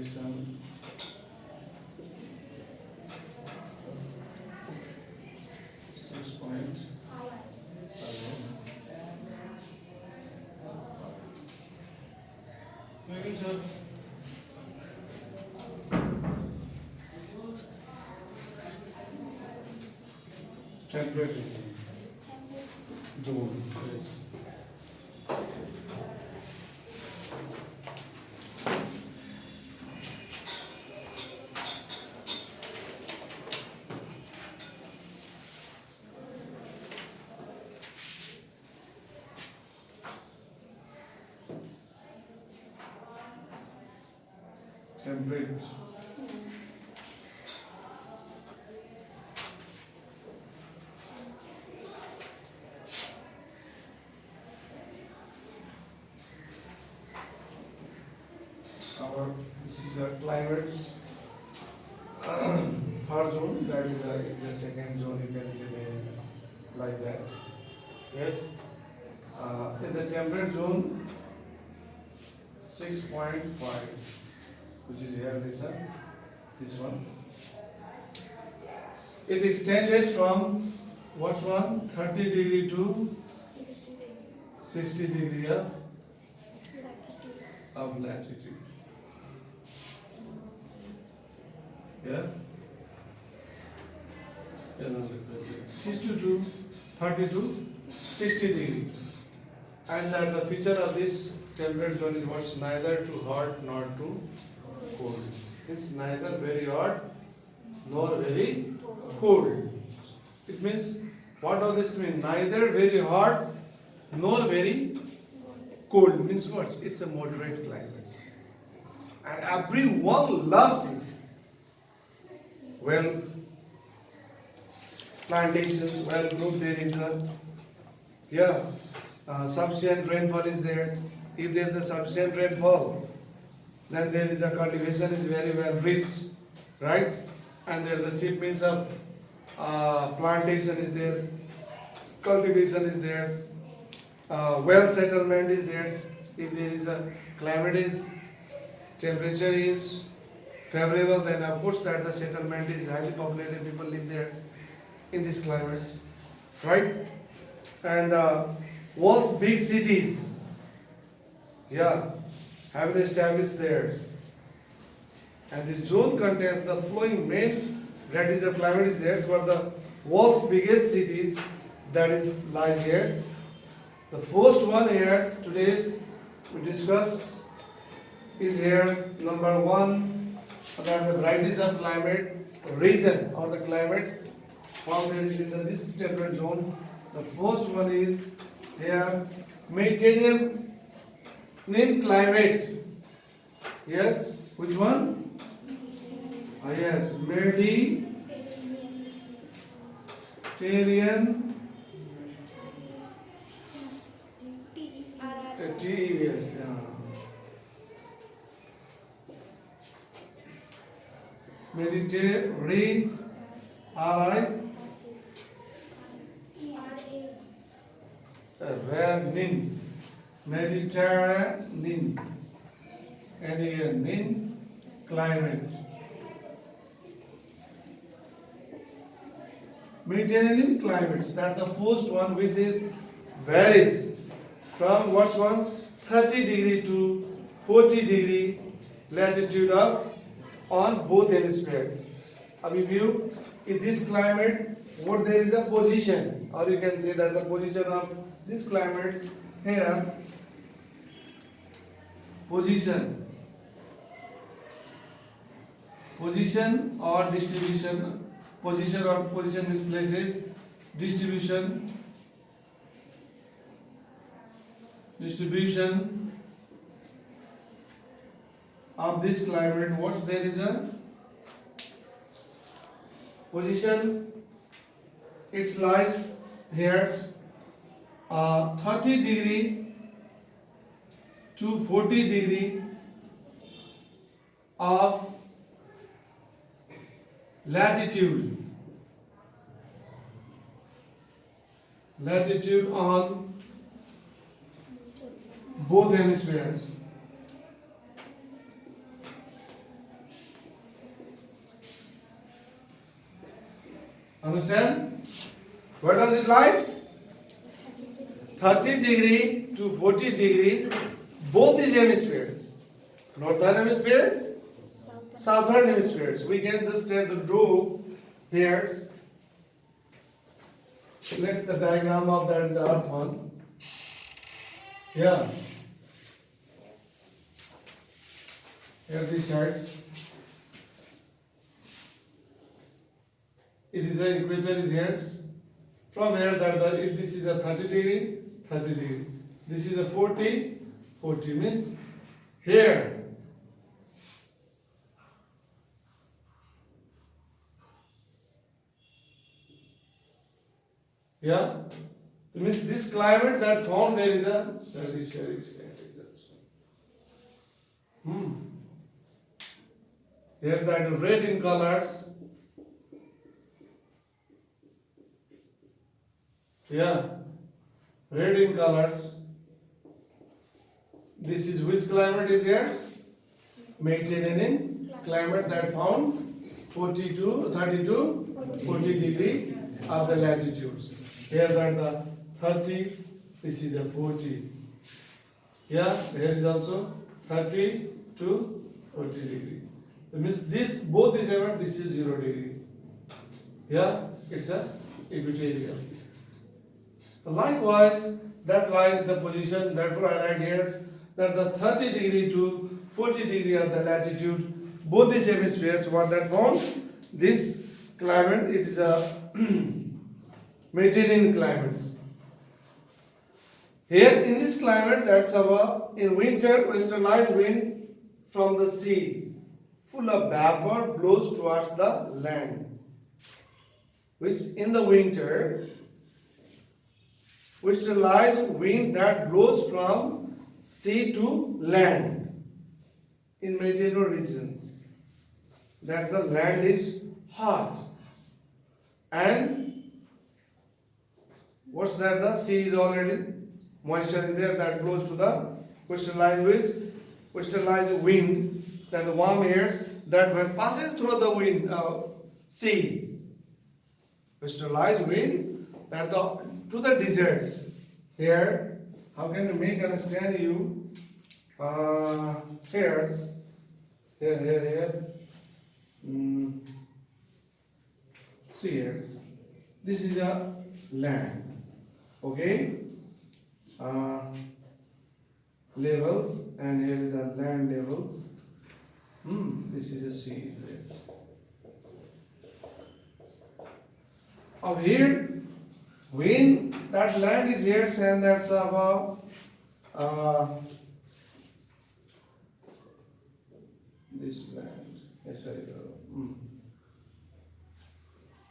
calculation. Six point. Maybe sir. Temperature zone. Yes. Temperate. This is a climates. Third zone, that is the second zone, you can say like that. Yes. In the temperate zone, 6.5, which is here, this one. It extended from what's one? 30 degree to 60 degree of latitude. Yeah? 62 to 30 to 60 degree. And that the feature of this temperate zone is what's neither too hot nor too cold. It's neither very hot nor very cold. It means, what does this mean? Neither very hot nor very cold. Means what? It's a moderate climate. And everyone loves it. Well, plantations, well group, there is sufficient rainfall is there. If there is a sufficient rainfall, then there is a cultivation is very well rich, right? And there is the cheap means of plantation is there, cultivation is there, well settlement is there. If there is a climate is, temperature is favorable, then of course that the settlement is highly populated, people live there in this climate, right? And world's big cities, have been established there. And the zone contains the flowing main, that is the climate is there for the world's biggest cities, that is lies here. The first one here today we discuss is here number one, about the varieties of climate region or the climate found there is in this temperate zone. The first one is here Mediterranean climate. Yes, which one? Yes, Mediterranean. Yes, Mediterranean, Mediterranean climate. Mediterranean climates, that's the first one, which is varies from what's one 30 degree to 40 degree latitude of on both hemispheres. Abhi view in this climate, what there is a position, or you can say that the position of this climate here, position or distribution. Position means places, distribution of this climate. What's there is a position, it lies here 30 degree to 40 degree of latitude on both hemispheres. Understand? Where does it lies? 30 degree to 40 degree, both these hemispheres. Northern hemispheres, southern hemispheres. We can just draw here. Let's the diagram of that is the earth one. Yeah. Here these sides. It is the equator is here. From here this is the 30 degree, 30 degree. This is the 40, 40 means here. Yeah, it means this climate that found there is a Here that red in colors. Yeah, red in colors. This is which climate is here? Mediterranean climate that found 42, 32, 40 degree of the latitudes. Here that the 30, this is a 40. Yeah, here is also 30 to 40 degree. That means this, both these ever, this is 0 degree. Yeah, it's a equatorial. Likewise, that lies the position, therefore I write here that the 30 degree to 40 degree of the latitude, both these hemispheres were that found. This climate, it is a Mediterranean climates. Here in this climate, that's our, in winter, westerlies wind from the sea, full of vapor, blows towards the land. Which in the winter, westerlies wind that blows from sea to land in Mediterranean regions. That's the land is hot. And what's that? The sea is already, moisture is there that blows to the westerlies wind, that the warm airs that when passes through the wind, sea, westerlies wind that to the deserts. Here, how can we make understand you? Here. See here. This is a land. Okay. Levels, and here is the land levels. This is a sea. Of here, when that land is here, and that's about this land. Yes,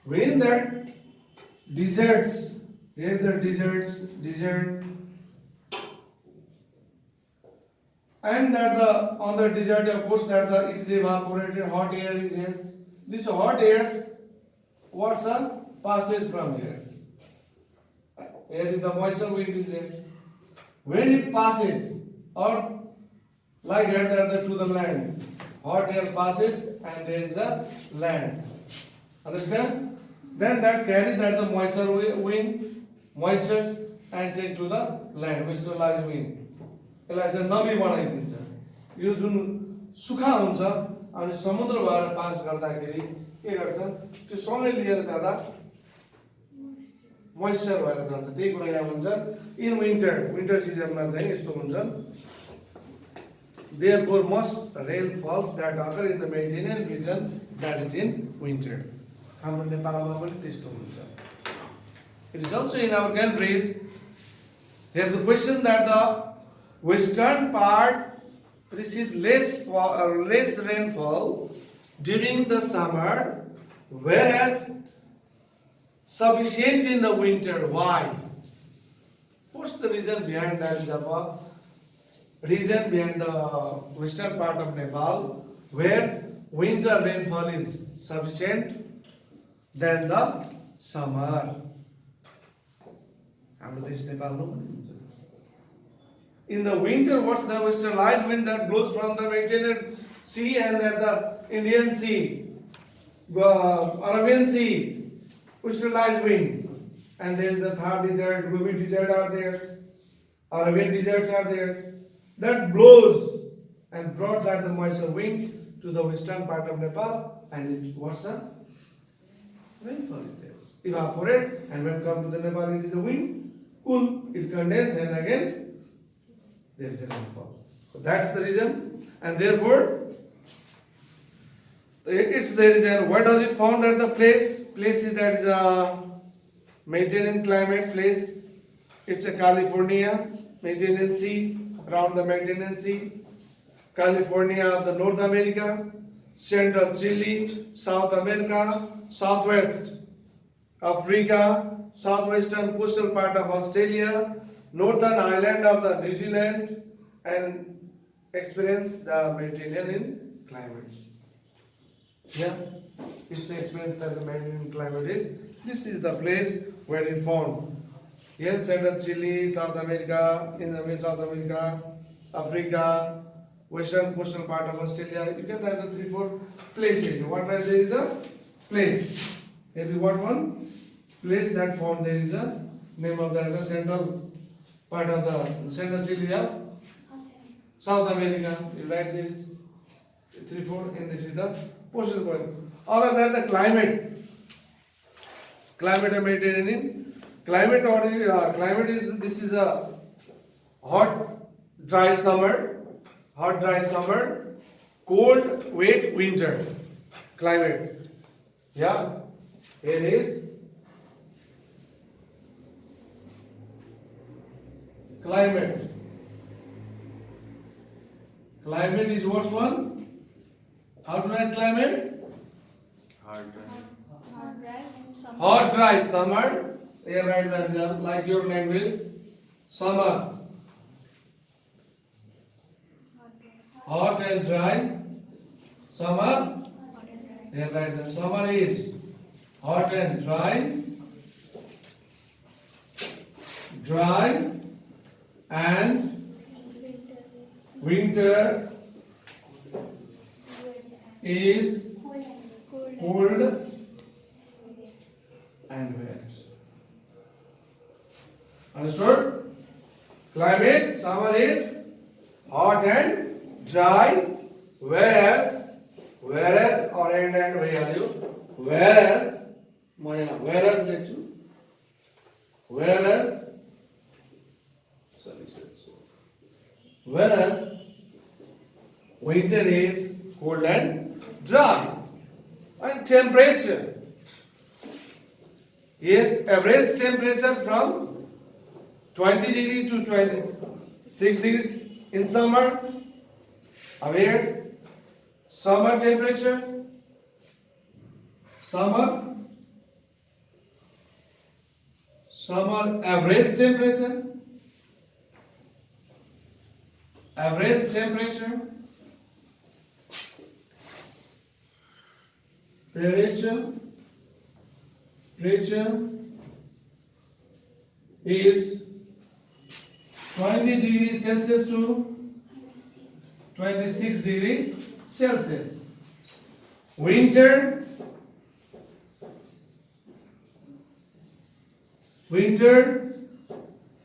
when that deserts, here the desert, and that on the desert, of course, that it is evaporated, hot air is here. This hot air, what's up? Passes from here. Here is the moisture wind is there. When it passes, or like here that to the land, hot air passes and there is a land. Understand? Then that carries that the moisture wind, moistures and take to the land, westerlies wind. यसलाई चाहिँ नमी बनाइदिन्छ. यो जुन सुखा हुन्छ अनि समुद्र भएर पास गर्दाखेरि के गर्छन्? त्यो सँगै लिएर जाँदा मोइस्चर भएर जान्छ. त्यही कुरा यहाँ भन्छ इन विन्टर सिजनमा चाहिँ यस्तो हुन्छ. Therefore most rain falls that occur in the Mediterranean region, that is in winter. हाम्रो नेपालमा पनि त्यस्तो हुन्छ. It is also in our countries. Here the question that the western part receives less rainfall during the summer, whereas sufficient in the winter. Why? What's the reason behind that? The reason behind the western part of Nepal, where winter rainfall is sufficient than the summer. In the winter, what's the westerlies wind that blows from the Mediterranean Sea and the Indian Sea, Arabian Sea, crystallized wind, and there is the Thar desert, Gobi desert are there, Arabian deserts are there, that blows and brought that the moisture wind to the western part of Nepal, and it was a rainfall is there. Evaporate, and when come to the Nepal, it is a wind, cool, it condenses, and again there is a rainfall. So that's the reason, and therefore it's there is a, where does it found that the place is that is a Mediterranean climate place. It's a California, Mediterranean Sea, around the Mediterranean Sea, California of the North America, central Chile, South America, southwest Africa, southwestern coastal part of Australia, northern island of the New Zealand, and experience the Mediterranean climates. Yeah, it's the experience that the Mediterranean climate is. This is the place where it found. Yes, central Chile, South America, in South America, Africa, western coastal part of Australia. You can write the 3-4 places. What right there is a place. Every what one place that found there is a name of that the central part of the central Chile of South America. You write this 3-4, and this is the postal point. Other than the climate of Mediterranean, climate is, this is a hot dry summer, cold wet winter climate. Yeah, here is climate. Climate is what one? How to write climate? Hot dry summer. Here write that like your language. Summer. Hot and dry. Summer. Here write that summer is hot and dry. Dry and winter is cold and wet. Understood? Climate, summer is hot and dry, whereas or and value, whereas winter is cold and dry. And temperature, yes, average temperature from 20 degree to 26 degrees in summer. Aware? Summer temperature, summer average temperature, pressure is 20 degrees Celsius to 26 degrees Celsius. Winter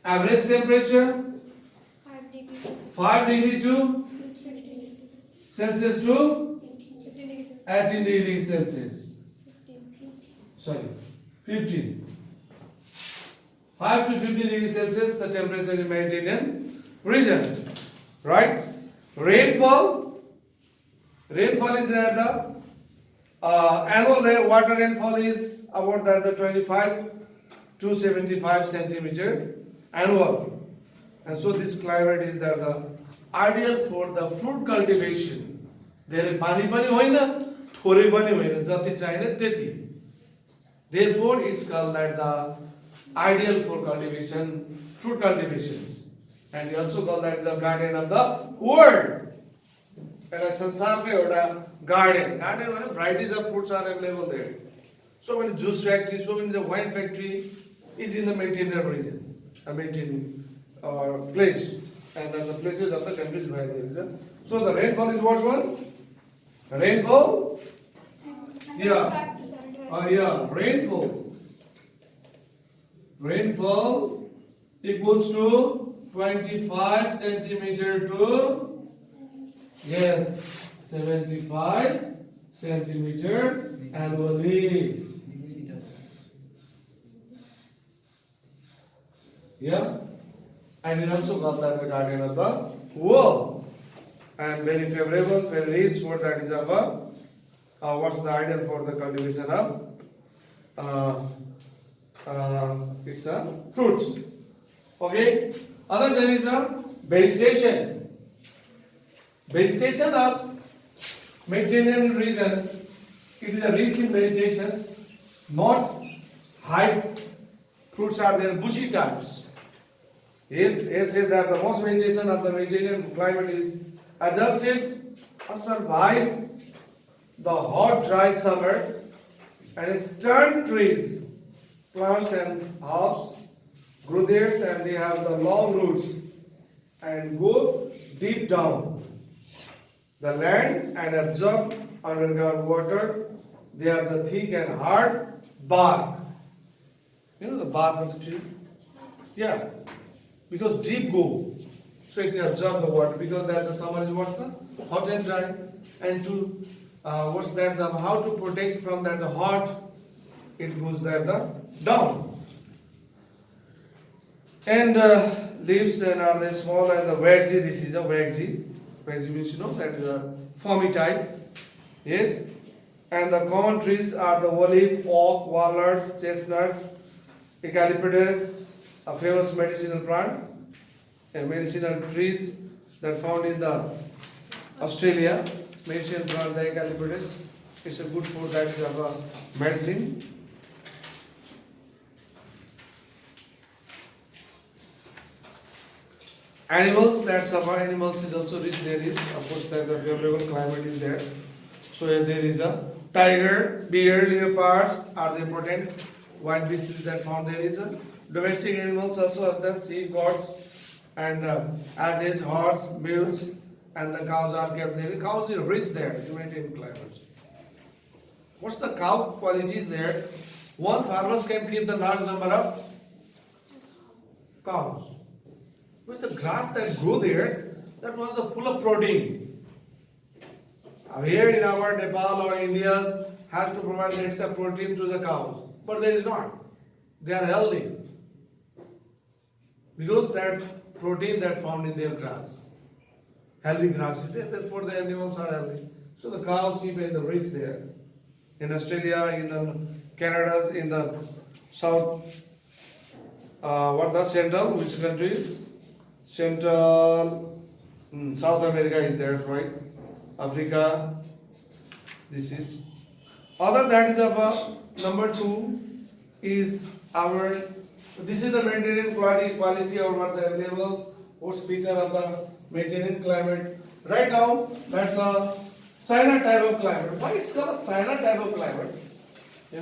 average temperature 5 degree to Celsius to 18 degrees Celsius. Sorry, 15. 5 to 15 degrees Celsius the temperature in Mediterranean region. Right? Rainfall is there. The annual water rainfall is about that the 25 to 75 centimeter annual, and so this climate is that the ideal for the fruit cultivation. धेरै पानी पनि होइन थोरै पनि होइन जति चाहिने त्यति. Therefore it's called that the ideal for cultivation, fruit cultivations, and we also call that the garden of the world. यसलाई संसारको एउटा garden भने varieties of fruits are available there. So many juice factories, so many wine factory is in the Mediterranean region, a Mediterranean place, and the places of the countries where there is a. So the rainfall is what one? Rainfall, rainfall rainfall equals to 25 centimeter to, yes, 75 centimeter annually. Yeah, and it also called that the guardian of the world, and very favorable, very rich for that is our what's the ideal for the cultivation of it's fruits. Okay, other there is a vegetation. Vegetation of Mediterranean regions, it is a rich in vegetation, not high fruits are there, bushy types. Yes, it said that the most vegetation of the Mediterranean climate is adapted to survive the hot, dry summer, and stern trees, plants and herbs grow there, and they have the long roots and go deep down the land and absorb underground water. They have the thick and hard bark. You know the bark of the tree? Yeah, because deep go, so it absorb the water because that's the summer is what's the hot and dry, and to what's that the how to protect from that the hot, it goes there the down, and leaves and are they small and the waxy. This is a waxy. Waxy means you know that is a foamy type. Yes, and the common trees are the olive, oak, walnuts, chestnuts, eucalyptus, a famous medicinal plant, medicinal trees that found in the Australia. Medicinal plant, the eucalyptus, is a good food that is of a medicine. Animals, that's our animals is also rich. There is, of course, that the favorable climate is there. So there is a tiger, bear, leopards are the important wild beasts that found. There is a domestic animals also are there, sheep, goats, and as is horse, mules, and the cows are kept there. The cows are rich there in Mediterranean climates. What's the cow qualities there? One, farmers can keep the large number of cows. Because the grass that grew there, that was the full of protein. Here in our Nepal or India has to provide the extra protein to the cows, but there is not. They are healthy because that protein that found in their grass, healthy grass is there. Therefore, the animals are healthy. So the cows, sheep, and the rich there. In Australia, in the Canada, in the South, what the Central, which countries? Central, South America is there, right? Africa, this is. Other that is of number 2 is our. This is the Mediterranean quality or what the available what's feature of the Mediterranean climate. Right now, that's a China type of climate. Why it's called a China type of climate?